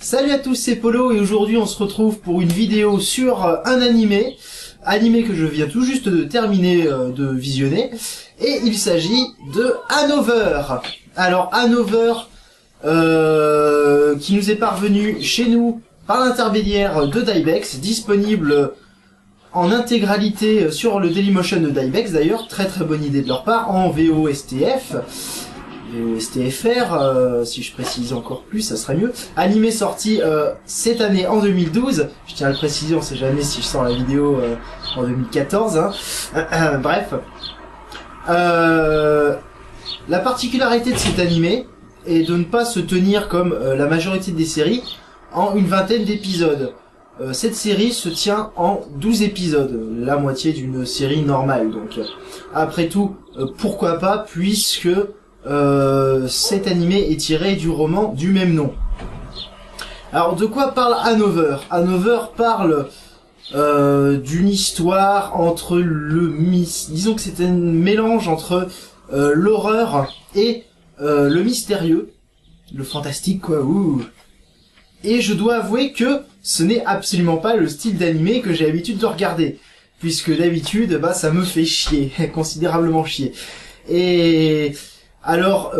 Salut à tous, c'est Polo et aujourd'hui on se retrouve pour une vidéo sur un animé que je viens tout juste de terminer de visionner, et il s'agit de Hanover. Alors Hanover qui nous est parvenu chez nous par l'intermédiaire de Dybex, disponible en intégralité sur le Dailymotion de Dybex d'ailleurs, très très bonne idée de leur part, en VOSTF. STFR, si je précise encore plus, ça serait mieux. Animé sorti cette année en 2012. Je tiens à le préciser, on sait jamais si je sors la vidéo en 2014. Hein. Bref. La particularité de cet animé est de ne pas se tenir comme la majorité des séries en une vingtaine d'épisodes. Cette série se tient en 12 épisodes, la moitié d'une série normale. Donc, après tout, pourquoi pas, puisque cet animé est tiré du roman du même nom. Alors de quoi parle Hanover? Hanover parle d'une histoire entre disons que c'est un mélange entre l'horreur et le mystérieux, le fantastique quoi. Ouh. Et je dois avouer que ce n'est absolument pas le style d'animé que j'ai l'habitude de regarder, puisque d'habitude ça me fait chier, considérablement chier. Et alors,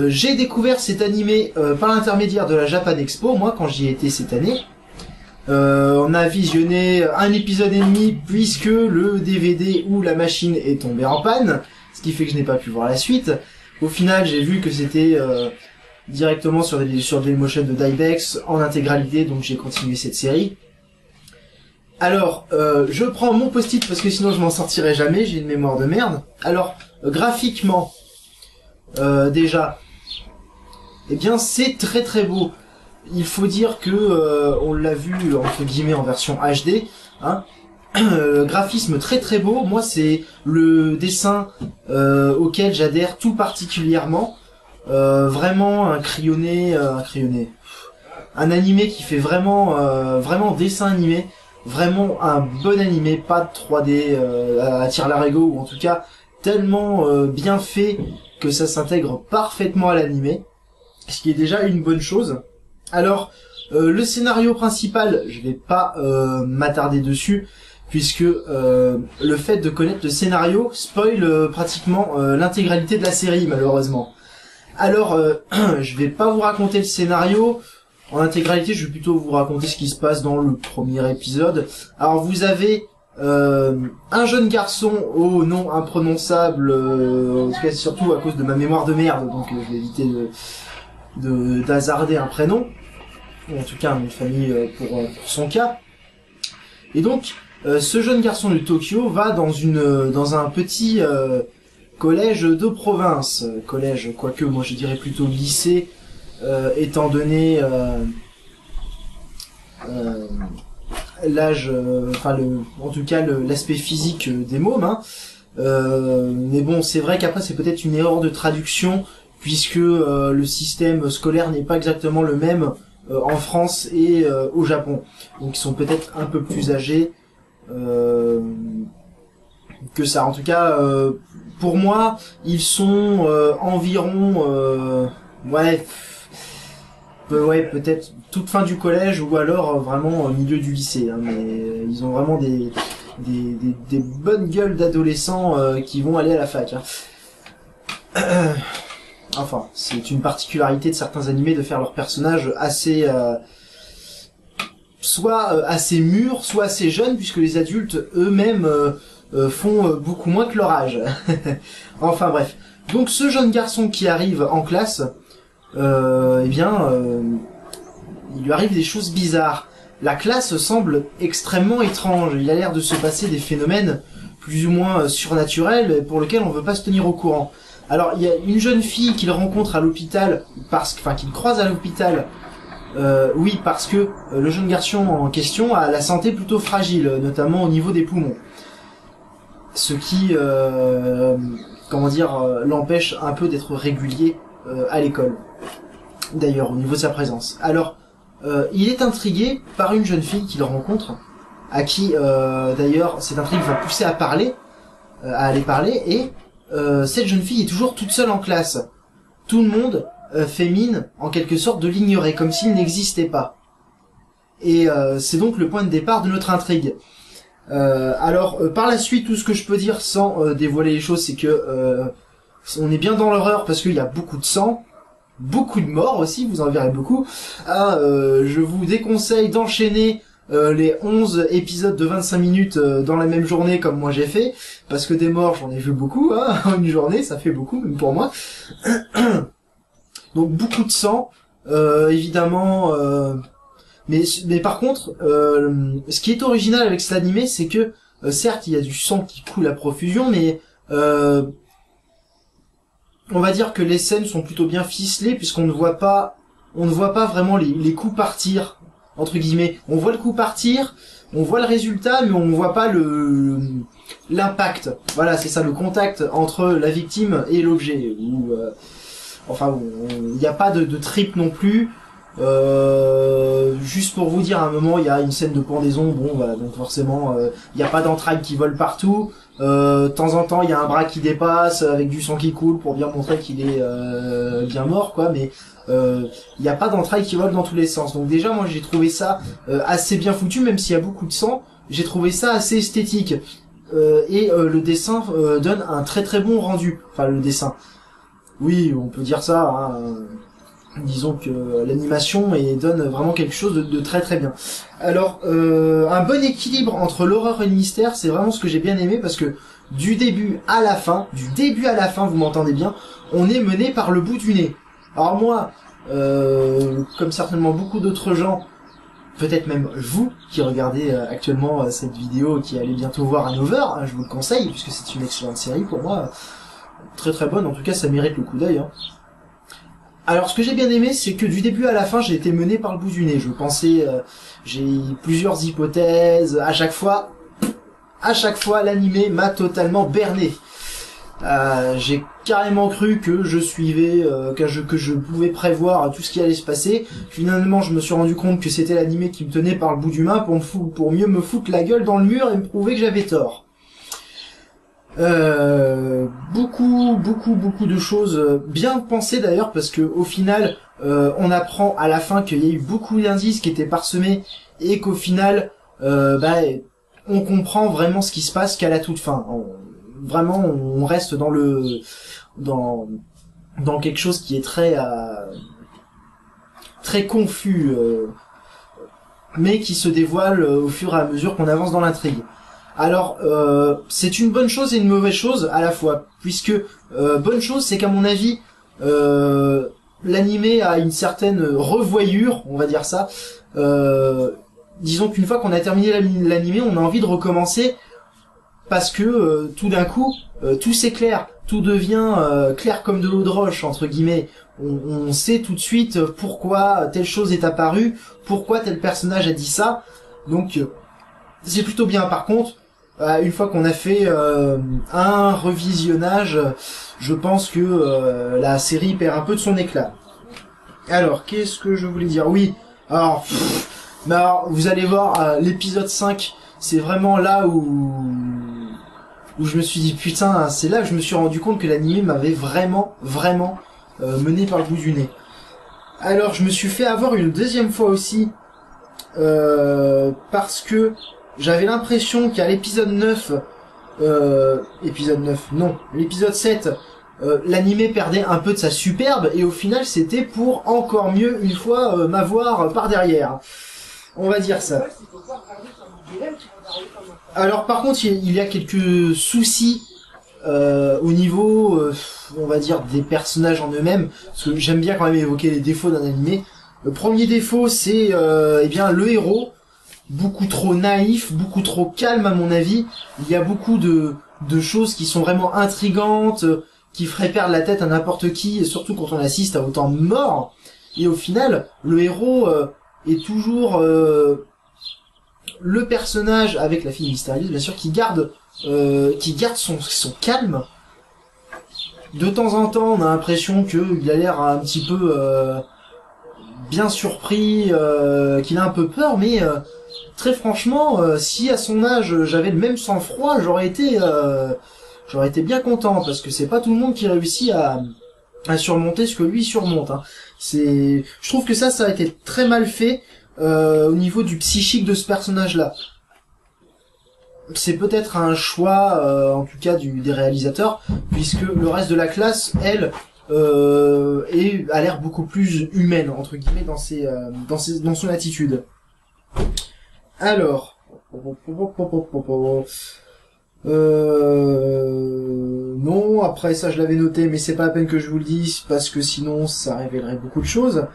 j'ai découvert cet animé par l'intermédiaire de la Japan Expo, moi, quand j'y étais cette année. On a visionné un épisode et demi, puisque le DVD ou la machine est tombé en panne, ce qui fait que je n'ai pas pu voir la suite. Au final, j'ai vu que c'était directement sur Dailymotion de Dybex, en intégralité, donc j'ai continué cette série. Alors, je prends mon post-it, parce que sinon je m'en sortirai jamais, j'ai une mémoire de merde. Alors, graphiquement... déjà, eh bien c'est très très beau. Il faut dire que on l'a vu entre guillemets en version HD, hein. Graphisme très très beau. Moi c'est le dessin auquel j'adhère tout particulièrement. Vraiment un animé qui fait vraiment dessin animé, vraiment un bon animé, pas de 3D à tire-larigot, ou en tout cas tellement bien fait que ça s'intègre parfaitement à l'animé, ce qui est déjà une bonne chose. Alors, le scénario principal, je vais pas m'attarder dessus, puisque le fait de connaître le scénario spoil pratiquement l'intégralité de la série, malheureusement. Alors, je vais pas vous raconter le scénario en intégralité, je vais plutôt vous raconter ce qui se passe dans le premier épisode. Alors, vous avez... un jeune garçon au nom imprononçable, en tout cas surtout à cause de ma mémoire de merde, donc je vais éviter d'hasarder un prénom, ou en tout cas un nom de famille pour son cas. Et donc ce jeune garçon de Tokyo va dans un petit collège de province, collège, quoique moi je dirais plutôt lycée, étant donné l'âge, en tout cas l'aspect physique des mômes, hein. Mais bon, c'est vrai qu'après c'est peut-être une erreur de traduction, puisque le système scolaire n'est pas exactement le même en France et au Japon, donc ils sont peut-être un peu plus âgés que ça. En tout cas, pour moi, ils sont environ peut-être toute fin du collège, ou alors vraiment au milieu du lycée, hein, mais ils ont vraiment des bonnes gueules d'adolescents qui vont aller à la fac, hein. Enfin, c'est une particularité de certains animés de faire leurs personnages assez soit assez mûrs, soit assez jeunes, puisque les adultes eux-mêmes font beaucoup moins que leur âge. Enfin bref, donc ce jeune garçon qui arrive en classe, il lui arrive des choses bizarres. La classe semble extrêmement étrange. Il a l'air de se passer des phénomènes plus ou moins surnaturels pour lesquels on veut pas se tenir au courant. Alors il y a une jeune fille qu'il rencontre à l'hôpital, qu'il croise à l'hôpital, parce que le jeune garçon en question a la santé plutôt fragile, notamment au niveau des poumons. Ce qui, l'empêche un peu d'être régulier à l'école. D'ailleurs, au niveau de sa présence. Alors, il est intrigué par une jeune fille qu'il rencontre, à qui, d'ailleurs, cette intrigue va pousser à aller parler, et cette jeune fille est toujours toute seule en classe. Tout le monde fait mine, en quelque sorte, de l'ignorer, comme s'il n'existait pas. Et c'est donc le point de départ de notre intrigue. Alors, par la suite, tout ce que je peux dire sans dévoiler les choses, c'est que on est bien dans l'horreur parce qu'il y a beaucoup de sang, beaucoup de morts aussi, vous en verrez beaucoup. Je vous déconseille d'enchaîner les 11 épisodes de 25 minutes dans la même journée comme moi j'ai fait, parce que des morts j'en ai vu beaucoup, hein, en une journée, ça fait beaucoup même pour moi. Donc beaucoup de sang, évidemment, mais par contre, ce qui est original avec cet animé, c'est que certes il y a du sang qui coule à profusion, mais on va dire que les scènes sont plutôt bien ficelées puisqu'on ne voit pas vraiment les coups partir, entre guillemets. On voit le coup partir, on voit le résultat, mais on voit pas l'impact. Voilà, c'est ça, le contact entre la victime et l'objet. Il n'y a pas de trip non plus. Juste pour vous dire, à un moment il y a une scène de pendaison, donc forcément il n'y a pas d'entrailles qui volent partout. De temps en temps il y a un bras qui dépasse avec du sang qui coule pour bien montrer qu'il est bien mort, quoi, mais il n'y a pas d'entrailles qui volent dans tous les sens. Donc déjà moi j'ai trouvé ça assez bien foutu, même s'il y a beaucoup de sang, j'ai trouvé ça assez esthétique. Et le dessin donne un très très bon rendu. Enfin le dessin, oui on peut dire ça, hein. Disons que l'animation donne vraiment quelque chose de très très bien. Alors un bon équilibre entre l'horreur et le mystère, c'est vraiment ce que j'ai bien aimé, parce que du début à la fin, vous m'entendez bien, on est mené par le bout du nez. Alors moi, comme certainement beaucoup d'autres gens, peut-être même vous qui regardez actuellement cette vidéo, qui allez bientôt voir Hanover, hein, je vous le conseille puisque c'est une excellente série pour moi, très très bonne, en tout cas ça mérite le coup d'œil, hein. Alors ce que j'ai bien aimé, c'est que du début à la fin, j'ai été mené par le bout du nez. Je pensais, j'ai plusieurs hypothèses. À chaque fois, l'animé m'a totalement berné. J'ai carrément cru que je suivais, que je pouvais prévoir tout ce qui allait se passer. Finalement, je me suis rendu compte que c'était l'animé qui me tenait par le bout du main pour mieux me foutre la gueule dans le mur et me prouver que j'avais tort. Beaucoup de choses bien pensées d'ailleurs, parce que au final on apprend à la fin qu'il y a eu beaucoup d'indices qui étaient parsemés et qu'au final on comprend vraiment ce qui se passe qu'à la toute fin. On reste dans quelque chose qui est très confus, mais qui se dévoile au fur et à mesure qu'on avance dans l'intrigue. Alors, c'est une bonne chose et une mauvaise chose à la fois, puisque bonne chose, c'est qu'à mon avis, l'animé a une certaine revoyure, on va dire ça. Disons qu'une fois qu'on a terminé l'animé, on a envie de recommencer, parce que tout d'un coup, tout s'éclaire, tout devient clair comme de l'eau de roche, entre guillemets. On sait tout de suite pourquoi telle chose est apparue, pourquoi tel personnage a dit ça. Donc, c'est plutôt bien. Par contre, une fois qu'on a fait un revisionnage, je pense que la série perd un peu de son éclat. Alors, qu'est-ce que je voulais dire? Oui, alors, vous allez voir, l'épisode 5, c'est vraiment là où je me suis dit, putain, c'est là que je me suis rendu compte que l'anime m'avait vraiment mené par le bout du nez. Alors, je me suis fait avoir une deuxième fois aussi, parce que j'avais l'impression qu'à l'épisode 9, l'épisode 7, l'animé perdait un peu de sa superbe, et au final c'était pour encore mieux une fois m'avoir par derrière. On va dire ça. Alors par contre il y a quelques soucis au niveau, on va dire, des personnages en eux-mêmes, parce que j'aime bien quand même évoquer les défauts d'un animé. Le premier défaut, c'est le héros, beaucoup trop naïf, beaucoup trop calme à mon avis. Il y a beaucoup de choses qui sont vraiment intrigantes, qui feraient perdre la tête à n'importe qui, et surtout quand on assiste à autant de morts. Et au final, le héros est toujours le personnage, avec la fille mystérieuse bien sûr, qui garde son calme. De temps en temps, on a l'impression qu'il a l'air un petit peu bien surpris, qu'il a un peu peur, mais très franchement, si à son âge j'avais le même sang-froid, j'aurais été bien content, parce que c'est pas tout le monde qui réussit à surmonter ce que lui surmonte. Hein. Je trouve que ça a été très mal fait au niveau du psychique de ce personnage-là. C'est peut-être un choix, en tout cas des réalisateurs, puisque le reste de la classe, elle, a l'air beaucoup plus humaine entre guillemets dans son attitude. Alors, non, après ça je l'avais noté, mais c'est pas la peine que je vous le dise parce que sinon ça révélerait beaucoup de choses.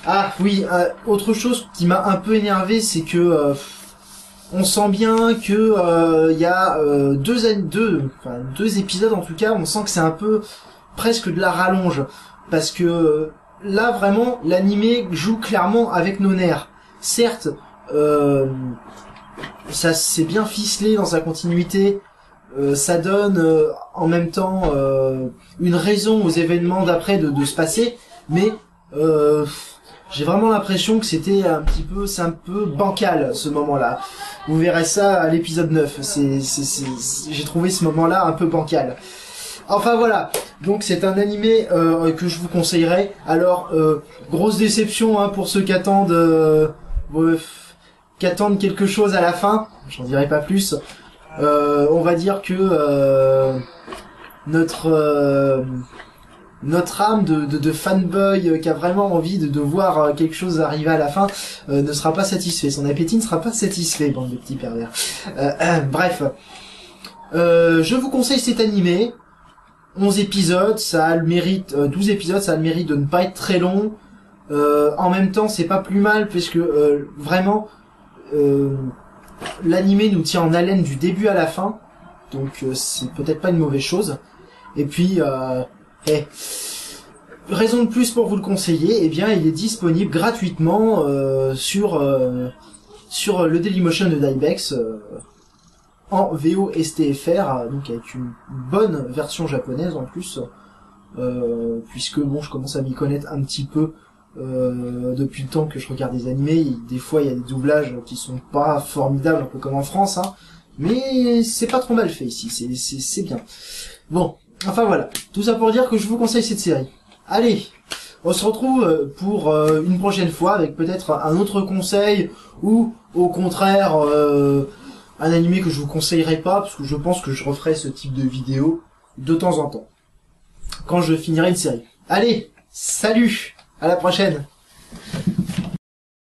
Ah oui, autre chose qui m'a un peu énervé, c'est que on sent bien que y a deux épisodes en tout cas, on sent que c'est un peu presque de la rallonge parce que là vraiment l'animé joue clairement avec nos nerfs. Certes, ça c'est bien ficelé dans sa continuité, ça donne en même temps une raison aux événements d'après de se passer, mais j'ai vraiment l'impression que c'est un peu bancal ce moment-là. Vous verrez ça à l'épisode 9. J'ai trouvé ce moment-là un peu bancal. Enfin voilà, donc c'est un animé que je vous conseillerais. Alors grosse déception hein, pour ceux qui attendent quelque chose à la fin. J'en dirai pas plus. On va dire que notre âme de fanboy qui a vraiment envie de voir quelque chose arriver à la fin ne sera pas satisfait. Son appétit ne sera pas satisfait, bande de petits pervers. Bref. Je vous conseille cet animé. 11 épisodes, ça a le mérite, 12 épisodes, ça a le mérite de ne pas être très long. En même temps, c'est pas plus mal puisque vraiment l'animé nous tient en haleine du début à la fin. Donc c'est peut-être pas une mauvaise chose. Et puis raison de plus pour vous le conseiller, eh bien il est disponible gratuitement sur le Dailymotion de Dybex en VO STFR, donc avec une bonne version japonaise en plus, puisque bon je commence à m'y connaître un petit peu depuis le temps que je regarde des animés. Des fois il y a des doublages qui sont pas formidables, un peu comme en France, hein, mais c'est pas trop mal fait ici, c'est bien. Bon, enfin voilà, tout ça pour dire que je vous conseille cette série. Allez, on se retrouve pour une prochaine fois avec peut-être un autre conseil ou au contraire un animé que je vous conseillerais pas parce que je pense que je referai ce type de vidéo de temps en temps quand je finirai une série. Allez, salut, à la prochaine.